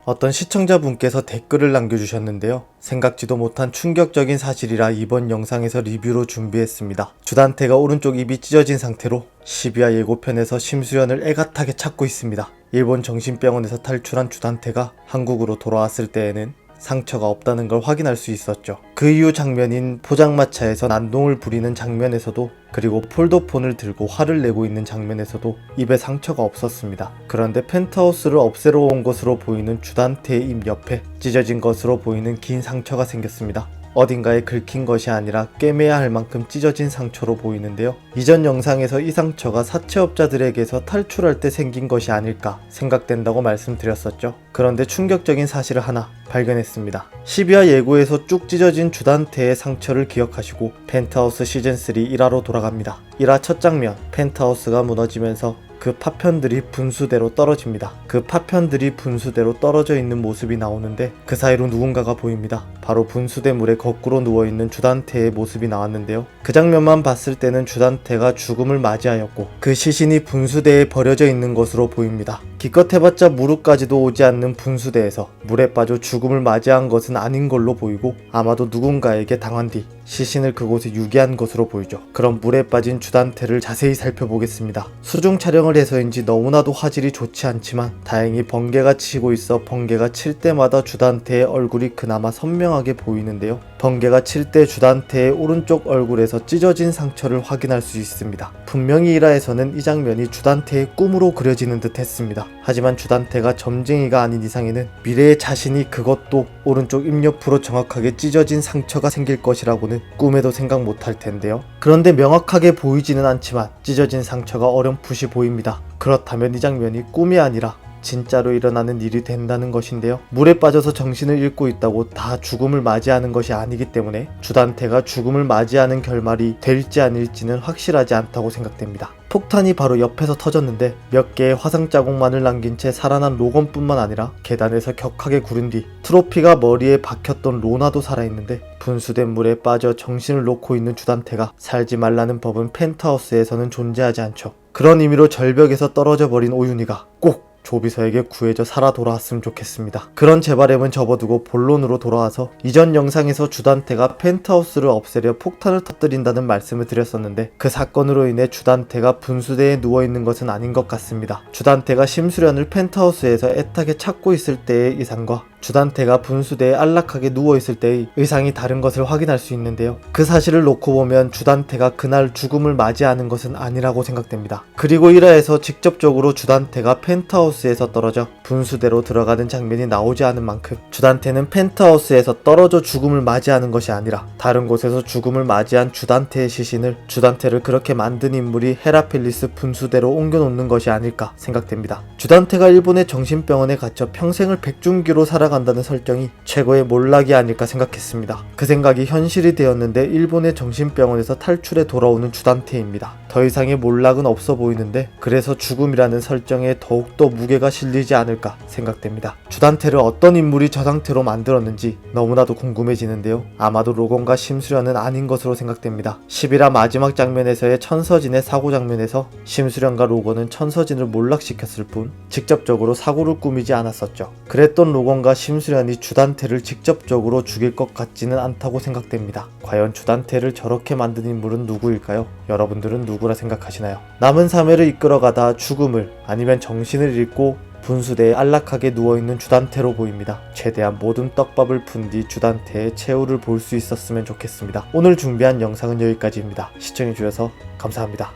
어떤 시청자분께서 댓글을 남겨주셨는데요. 생각지도 못한 충격적인 사실이라 이번 영상에서 리뷰로 준비했습니다. 주단태가 오른쪽 입이 찢어진 상태로 12화 예고편에서 심수련을 애같하게 찾고 있습니다. 일본 정신병원에서 탈출한 주단태가 한국으로 돌아왔을 때에는 상처가 없다는 걸 확인할 수 있었죠. 그 이후 장면인 포장마차에서 난동을 부리는 장면에서도, 그리고 폴더폰을 들고 화를 내고 있는 장면에서도 입에 상처가 없었습니다. 그런데 펜트하우스를 없애러 온 것으로 보이는 주단태의 입 옆에 찢어진 것으로 보이는 긴 상처가 생겼습니다. 어딘가에 긁힌 것이 아니라 꿰매야 할 만큼 찢어진 상처로 보이는데요. 이전 영상에서 이 상처가 사채업자들에게서 탈출할 때 생긴 것이 아닐까 생각된다고 말씀드렸었죠. 그런데 충격적인 사실을 하나 발견했습니다. 12화 예고에서 쭉 찢어진 주단태의 상처를 기억하시고 펜트하우스 시즌3 1화로 돌아갑니다. 1화 첫 장면, 펜트하우스가 무너지면서 그 파편들이 분수대로 떨어집니다. 그 파편들이 분수대로 떨어져 있는 모습이 나오는데 그 사이로 누군가가 보입니다. 바로 분수대 물에 거꾸로 누워있는 주단태의 모습이 나왔는데요. 그 장면만 봤을 때는 주단태가 죽음을 맞이하였고 그 시신이 분수대에 버려져 있는 것으로 보입니다. 기껏 해봤자 무릎까지도 오지 않는 분수대에서 물에 빠져 죽음을 맞이한 것은 아닌 걸로 보이고, 아마도 누군가에게 당한 뒤 시신을 그곳에 유기한 것으로 보이죠. 그럼 물에 빠진 주단태를 자세히 살펴보겠습니다. 수중 촬영을 해서인지 너무나도 화질이 좋지 않지만 다행히 번개가 치고 있어 번개가 칠 때마다 주단태의 얼굴이 그나마 선명하게 보이는데요. 번개가 칠 때 주단태의 오른쪽 얼굴에서 찢어진 상처를 확인할 수 있습니다. 분명히 1화에서는 이 장면이 주단태의 꿈으로 그려지는 듯 했습니다. 하지만 주단태가 점쟁이가 아닌 이상에는 미래의 자신이 그것도 오른쪽 입 옆으로 정확하게 찢어진 상처가 생길 것이라고는 꿈에도 생각 못할 텐데요. 그런데 명확하게 보이지는 않지만 찢어진 상처가 어렴풋이 보입니다. 그렇다면 이 장면이 꿈이 아니라 진짜로 일어나는 일이 된다는 것인데요. 물에 빠져서 정신을 잃고 있다고 다 죽음을 맞이하는 것이 아니기 때문에 주단태가 죽음을 맞이하는 결말이 될지 아닐지는 확실하지 않다고 생각됩니다. 폭탄이 바로 옆에서 터졌는데 몇 개의 화상 자국만을 남긴 채 살아난 로건뿐만 아니라 계단에서 격하게 구른 뒤 트로피가 머리에 박혔던 로나도 살아있는데, 분수된 물에 빠져 정신을 놓고 있는 주단태가 살지 말라는 법은 펜트하우스에서는 존재하지 않죠. 그런 의미로 절벽에서 떨어져 버린 오윤희가 꼭 조비서에게 구해져 살아 돌아왔으면 좋겠습니다. 그런 제 바람은 접어두고 본론으로 돌아와서 이전 영상에서 주단태가 펜트하우스를 없애려 폭탄을 터뜨린다는 말씀을 드렸었는데, 그 사건으로 인해 주단태가 분수대에 누워있는 것은 아닌 것 같습니다. 주단태가 심수련을 펜트하우스에서 애타게 찾고 있을 때의 이상과 주단태가 분수대에 안락하게 누워있을 때의 의상이 다른 것을 확인할 수 있는데요. 그 사실을 놓고 보면 주단태가 그날 죽음을 맞이하는 것은 아니라고 생각됩니다. 그리고 1화에서 직접적으로 주단태가 펜트하우스에서 떨어져 분수대로 들어가는 장면이 나오지 않은 만큼 주단태는 펜트하우스에서 떨어져 죽음을 맞이하는 것이 아니라 다른 곳에서 죽음을 맞이한 주단태의 시신을, 주단태를 그렇게 만든 인물이 헤라필리스 분수대로 옮겨놓는 것이 아닐까 생각됩니다. 주단태가 일본의 정신병원에 갇혀 평생을 백중기로 살아간다는 설정이 최고의 몰락이 아닐까 생각했습니다. 그 생각이 현실이 되었는데 일본의 정신병원에서 탈출해 돌아오는 주단태입니다. 더 이상의 몰락은 없어 보이는데, 그래서 죽음이라는 설정에 더욱더 무게가 실리지 않을까 생각됩니다. 주단태를 어떤 인물이 저 상태로 만들었는지 너무나도 궁금해지는데요. 아마도 로건과 심수련은 아닌 것으로 생각됩니다. 11화 마지막 장면에서의 천서진의 사고 장면에서 심수련과 로건은 천서진을 몰락시켰을 뿐 직접적으로 사고를 꾸미지 않았었죠. 그랬던 로건과 심수련이 주단태를 직접적으로 죽일 것 같지는 않다고 생각됩니다. 과연 주단태를 저렇게 만든 인물은 누구일까요? 여러분들은 누구라 생각하시나요? 남은 3회를 이끌어가다 죽음을, 아니면 정신을 잃고 분수대에 안락하게 누워있는 주단태로 보입니다. 최대한 모든 떡밥을 푼 뒤 주단태의 최후를 볼 수 있었으면 좋겠습니다. 오늘 준비한 영상은 여기까지입니다. 시청해주셔서 감사합니다.